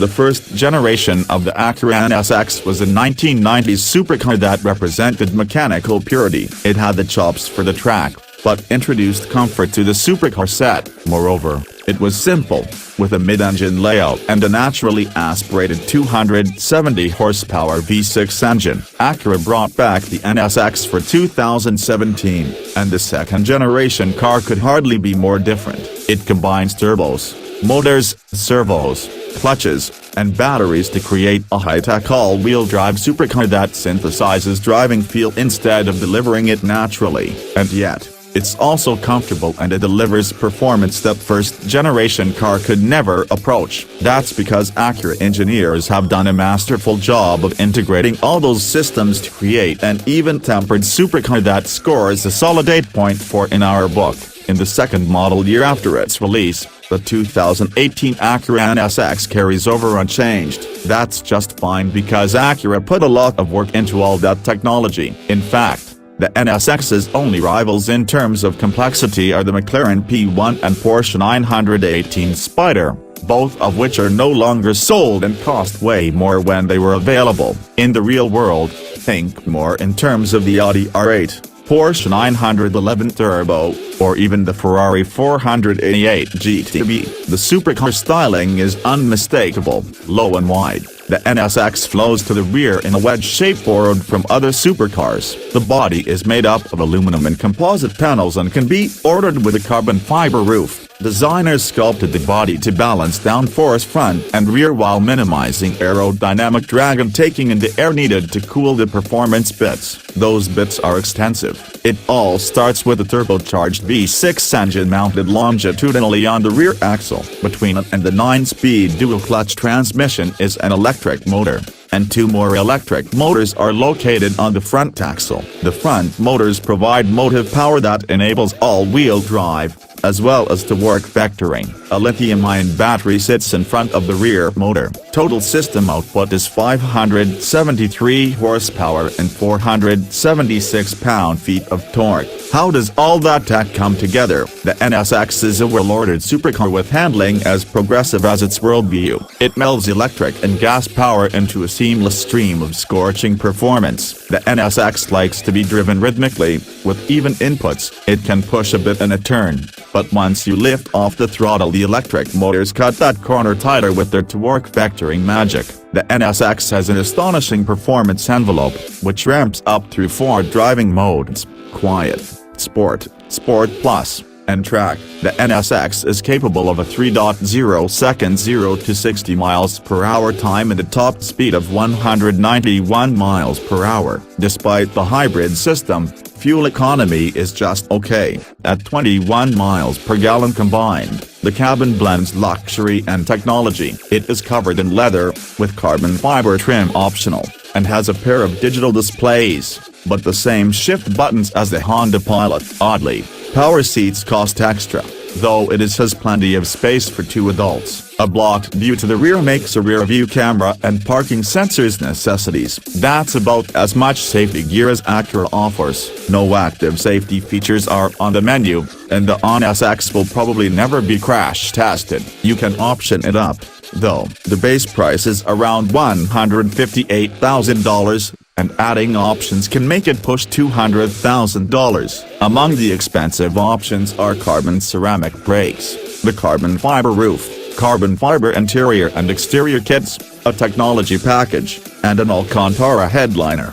The first generation of the Acura NSX was a 1990s supercar that represented mechanical purity. It had the chops for the track, but introduced comfort to the supercar set. Moreover, it was simple, with a mid-engine layout and a naturally aspirated 270 horsepower V6 engine. Acura brought back the NSX for 2017, and the second generation car could hardly be more different. It combines turbos, motors, servos, clutches, and batteries to create a high-tech all-wheel drive supercar that synthesizes driving feel instead of delivering it naturally. And yet, it's also comfortable and it delivers performance that first-generation car could never approach. That's because Acura engineers have done a masterful job of integrating all those systems to create an even-tempered supercar that scores a solid 8.4 in our book. In the second model year after its release, the 2018 Acura NSX carries over unchanged. That's just fine because Acura put a lot of work into all that technology. In fact, the NSX's only rivals in terms of complexity are the McLaren P1 and Porsche 918 Spider, both of which are no longer sold and cost way more when they were available. In the real world, think more in terms of the Audi R8, Porsche 911 Turbo, or even the Ferrari 488 GTB. The supercar styling is unmistakable, low and wide. The NSX flows to the rear in a wedge shape borrowed from other supercars. The body is made up of aluminum and composite panels and can be ordered with a carbon fiber roof. Designers sculpted the body to balance downforce front and rear while minimizing aerodynamic drag and taking in the air needed to cool the performance bits. Those bits are extensive. It all starts with a turbocharged V6 engine mounted longitudinally on the rear axle. Between it and the 9-speed dual-clutch transmission is an electric motor, and two more electric motors are located on the front axle. The front motors provide motive power that enables all-wheel drive, as well as to work vectoring. A lithium-ion battery sits in front of the rear motor. Total system output is 573 horsepower and 476 pound-feet of torque. How does all that tech come together? The NSX is a well-ordered supercar with handling as progressive as its worldview. It melds electric and gas power into a seamless stream of scorching performance. The NSX likes to be driven rhythmically, with even inputs. It can push a bit in a turn, but once you lift off the throttle, the electric motors cut that corner tighter with their torque vectoring magic. The NSX has an astonishing performance envelope, which ramps up through 4 driving modes: Quiet, Sport, Sport Plus, and Track. The NSX is capable of a 3.0-second 0 to 60 miles per hour time and a top speed of 191 miles per hour. Despite the hybrid system, fuel economy is just okay, at 21 miles per gallon combined. The cabin blends luxury and technology. It is covered in leather, with carbon fiber trim optional, and has a pair of digital displays, but the same shift buttons as the Honda Pilot. Oddly, power seats cost extra, though it has plenty of space for 2 adults. A blocked view to the rear makes a rear view camera and parking sensors necessities. That's about as much safety gear as Acura offers. No active safety features are on the menu, and the NSX will probably never be crash tested. You can option it up, though. The base price is around $158,000. And adding options can make it push $200,000. Among the expensive options are carbon ceramic brakes, the carbon fiber roof, carbon fiber interior and exterior kits, a technology package, and an Alcantara headliner.